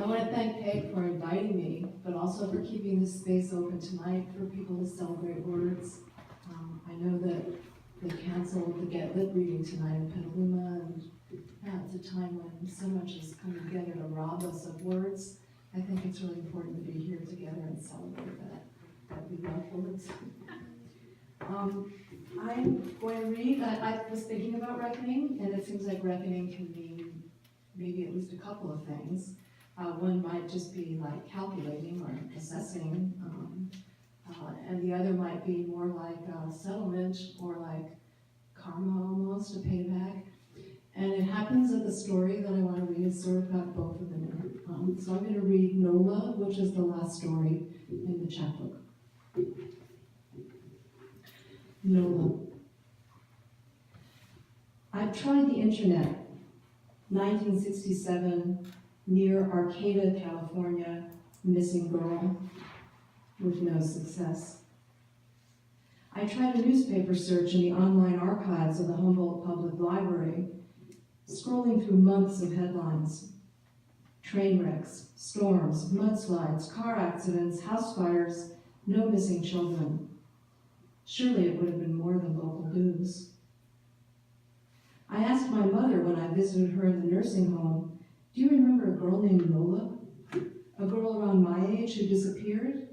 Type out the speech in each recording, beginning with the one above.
want to thank Peg for inviting me, but also for keeping this space open tonight for people to celebrate words. I know that they canceled the Get Lit reading tonight in Petaluma, and it's a time when so much is coming together to rob us of words. I think it's really important to be here together and celebrate that we love words. I'm going to read, I was thinking about reckoning, and it seems like reckoning can mean maybe at least a couple of things. One might just be like calculating or assessing, and the other might be more like settlement or like karma almost, a payback. And it happens that the story that I want to read is sort of got both of them in it. So I'm going to read Nola, which is the last story in the chapbook. Nola. I've tried the internet, 1967, near Arcata, California, missing girl, with no success. I tried a newspaper search in the online archives of the Humboldt Public Library, scrolling through months of headlines. Train wrecks, storms, mudslides, car accidents, house fires, no missing children. Surely it would have been more than local news. I asked my mother when I visited her in the nursing home, do you remember a girl named Nola? A girl around my age who disappeared?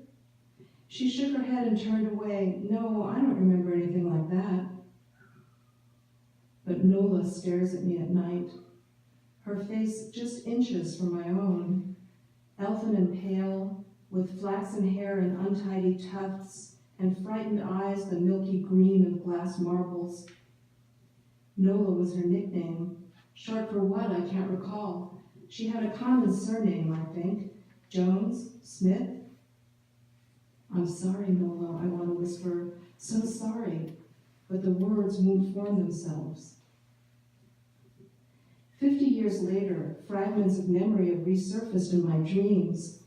She shook her head and turned away. No, I don't remember anything like that. But Nola stares at me at night, her face just inches from my own, elfin and pale, with flaxen hair and untidy tufts, and frightened eyes the milky green of glass marbles. Nola was her nickname, short for what I can't recall. She had a common surname, I think, Jones, Smith. I'm sorry, Nola, I want to whisper, so sorry, but the words won't form themselves. 50 years later, fragments of memory have resurfaced in my dreams,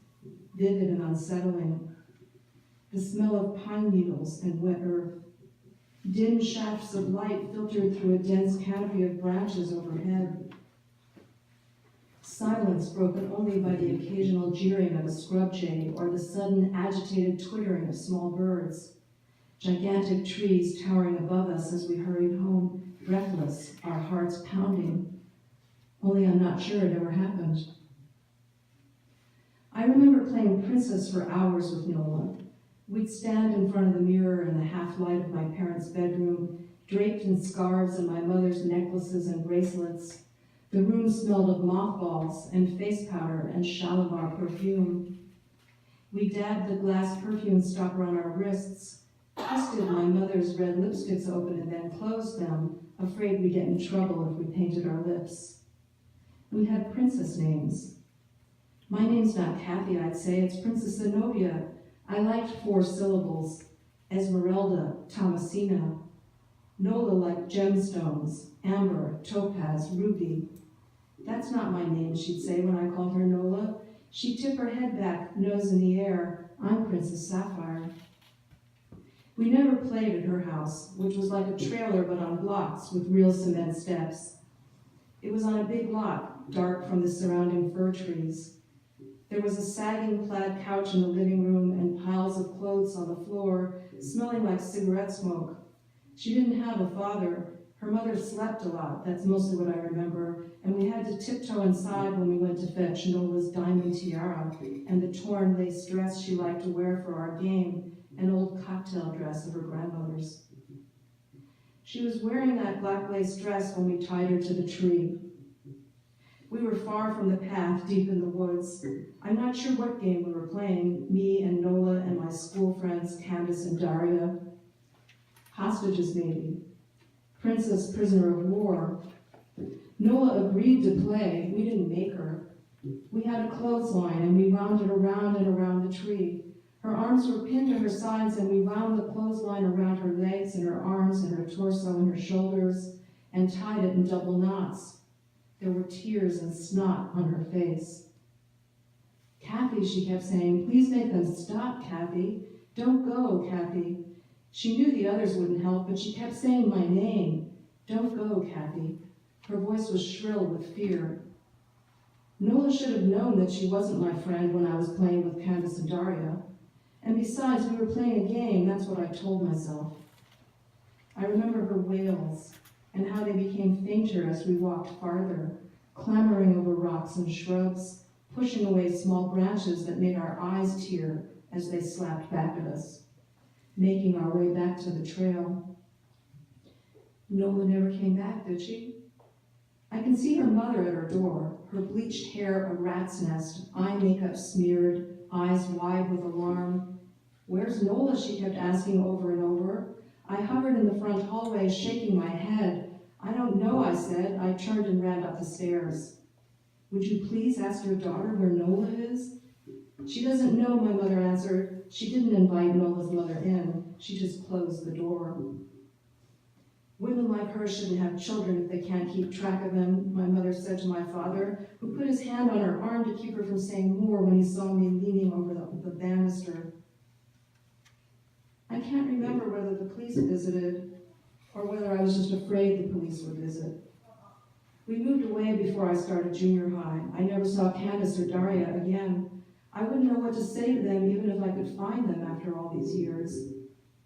vivid and unsettling. The smell of pine needles and wet earth, dim shafts of light filtered through a dense canopy of branches overhead. Silence broken only by the occasional jeering of a scrub jay or the sudden agitated twittering of small birds. Gigantic trees towering above us as we hurried home, breathless, our hearts pounding. Only I'm not sure it ever happened. I remember playing princess for hours with Nola. We'd stand in front of the mirror in the half light of my parents' bedroom, draped in scarves and my mother's necklaces and bracelets. The room smelled of mothballs and face powder and Shalimar perfume. We dabbed the glass perfume stopper on our wrists, twisted my mother's red lipsticks open and then closed them, afraid we'd get in trouble if we painted our lips. We had princess names. My name's not Kathy, I'd say, it's Princess Zenobia. I liked 4 syllables, Esmeralda, Thomasina. Nola liked gemstones, amber, topaz, ruby. That's not my name, she'd say when I called her Nola. She'd tip her head back, nose in the air. I'm Princess Sapphire. We never played at her house, which was like a trailer but on blocks with real cement steps. It was on a big lot, dark from the surrounding fir trees. There was a sagging plaid couch in the living room and piles of clothes on the floor, smelling like cigarette smoke. She didn't have a father. Her mother slept a lot, that's mostly what I remember, and we had to tiptoe inside when we went to fetch Nola's diamond tiara and the torn lace dress she liked to wear for our game, an old cocktail dress of her grandmother's. She was wearing that black lace dress when we tied her to the tree. We were far from the path, deep in the woods. I'm not sure what game we were playing, me and Nola and my school friends, Candace and Daria. Hostages, maybe. Princess, prisoner of war. Nola agreed to play. We didn't make her. We had a clothesline, and we wound it around and around the tree. Her arms were pinned to her sides, and we wound the clothesline around her legs and her arms and her torso and her shoulders, and tied it in double knots. There were tears and snot on her face. Kathy, she kept saying, please make them stop, Kathy. Don't go, Kathy. She knew the others wouldn't help, but she kept saying my name. Don't go, Kathy. Her voice was shrill with fear. Nola should have known that she wasn't my friend when I was playing with Candace and Daria. And besides, we were playing a game, that's what I told myself. I remember her wails and how they became fainter as we walked farther, clambering over rocks and shrubs, pushing away small branches that made our eyes tear as they slapped back at us, making our way back to the trail. Nola never came back, did she? I can see her mother at her door, her bleached hair a rat's nest, eye makeup smeared, eyes wide with alarm. Where's Nola? She kept asking over and over. I hovered in the front hallway, shaking my head. I don't know, I said. I turned and ran up the stairs. Would you please ask your daughter where Nola is? She doesn't know, my mother answered. She didn't invite Nola's mother in. She just closed the door. Women like her shouldn't have children if they can't keep track of them, my mother said to my father, who put his hand on her arm to keep her from saying more when he saw me leaning over the banister. I can't remember whether the police visited or whether I was just afraid the police would visit. We moved away before I started junior high. I never saw Candace or Daria again. I wouldn't know what to say to them even if I could find them after all these years.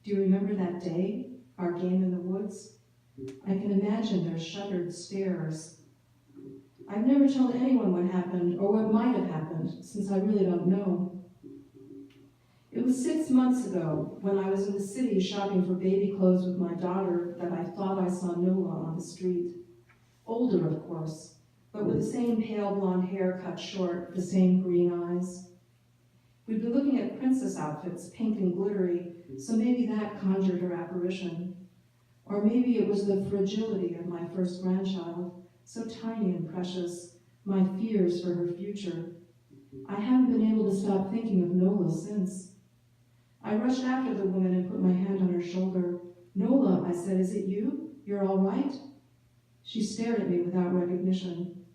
Do you remember that day, our game in the woods? I can imagine their shuttered stares. I've never told anyone what happened or what might have happened, since I really don't know. It was 6 months ago, when I was in the city shopping for baby clothes with my daughter, that I thought I saw Nola on the street. Older, of course, but with the same pale blonde hair cut short, the same green eyes. We'd been looking at princess outfits, pink and glittery, so maybe that conjured her apparition. Or maybe it was the fragility of my first grandchild, so tiny and precious, my fears for her future. I haven't been able to stop thinking of Nola since. I rushed after the woman and put my hand on her shoulder. Nola, I said, is it you? You're all right? She stared at me without recognition.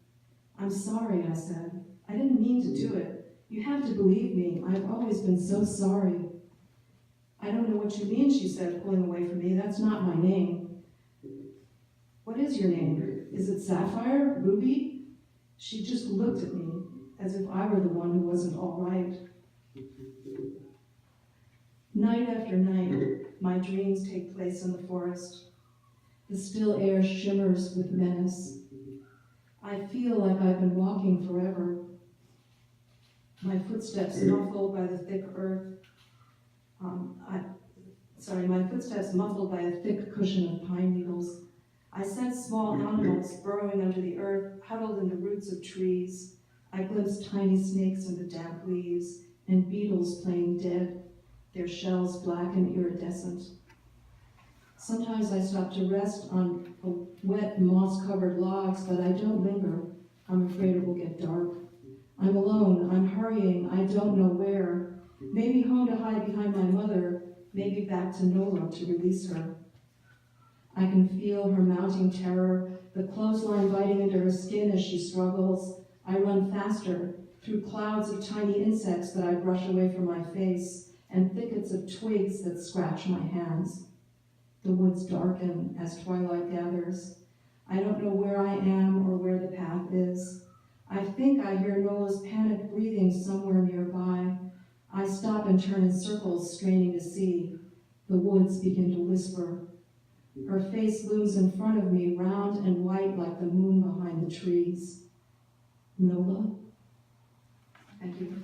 I'm sorry, I said. I didn't mean to do it. You have to believe me. I've always been so sorry. I don't know what you mean, she said, pulling away from me. That's not my name. What is your name? Is it Sapphire? Ruby? She just looked at me as if I were the one who wasn't all right. Night after night, my dreams take place in the forest. The still air shimmers with menace. I feel like I've been walking forever. My footsteps muffled by the thick earth. My footsteps muffled by a thick cushion of pine needles. I sense small animals burrowing under the earth, huddled in the roots of trees. I glimpse tiny snakes in the damp leaves, and beetles playing dead, their shells black and iridescent. Sometimes I stop to rest on wet, moss-covered logs, but I don't linger. I'm afraid it will get dark. I'm alone, I'm hurrying, I don't know where. Maybe home to hide behind my mother, maybe back to Nola to release her. I can feel her mounting terror, the clothesline biting into her skin as she struggles. I run faster, through clouds of tiny insects that I brush away from my face, and thickets of twigs that scratch my hands. The woods darken as twilight gathers. I don't know where I am or where the path is. I think I hear Nola's panicked breathing somewhere nearby. I stop and turn in circles, straining to see. The woods begin to whisper. Her face looms in front of me, round and white like the moon behind the trees. Nola? Thank you.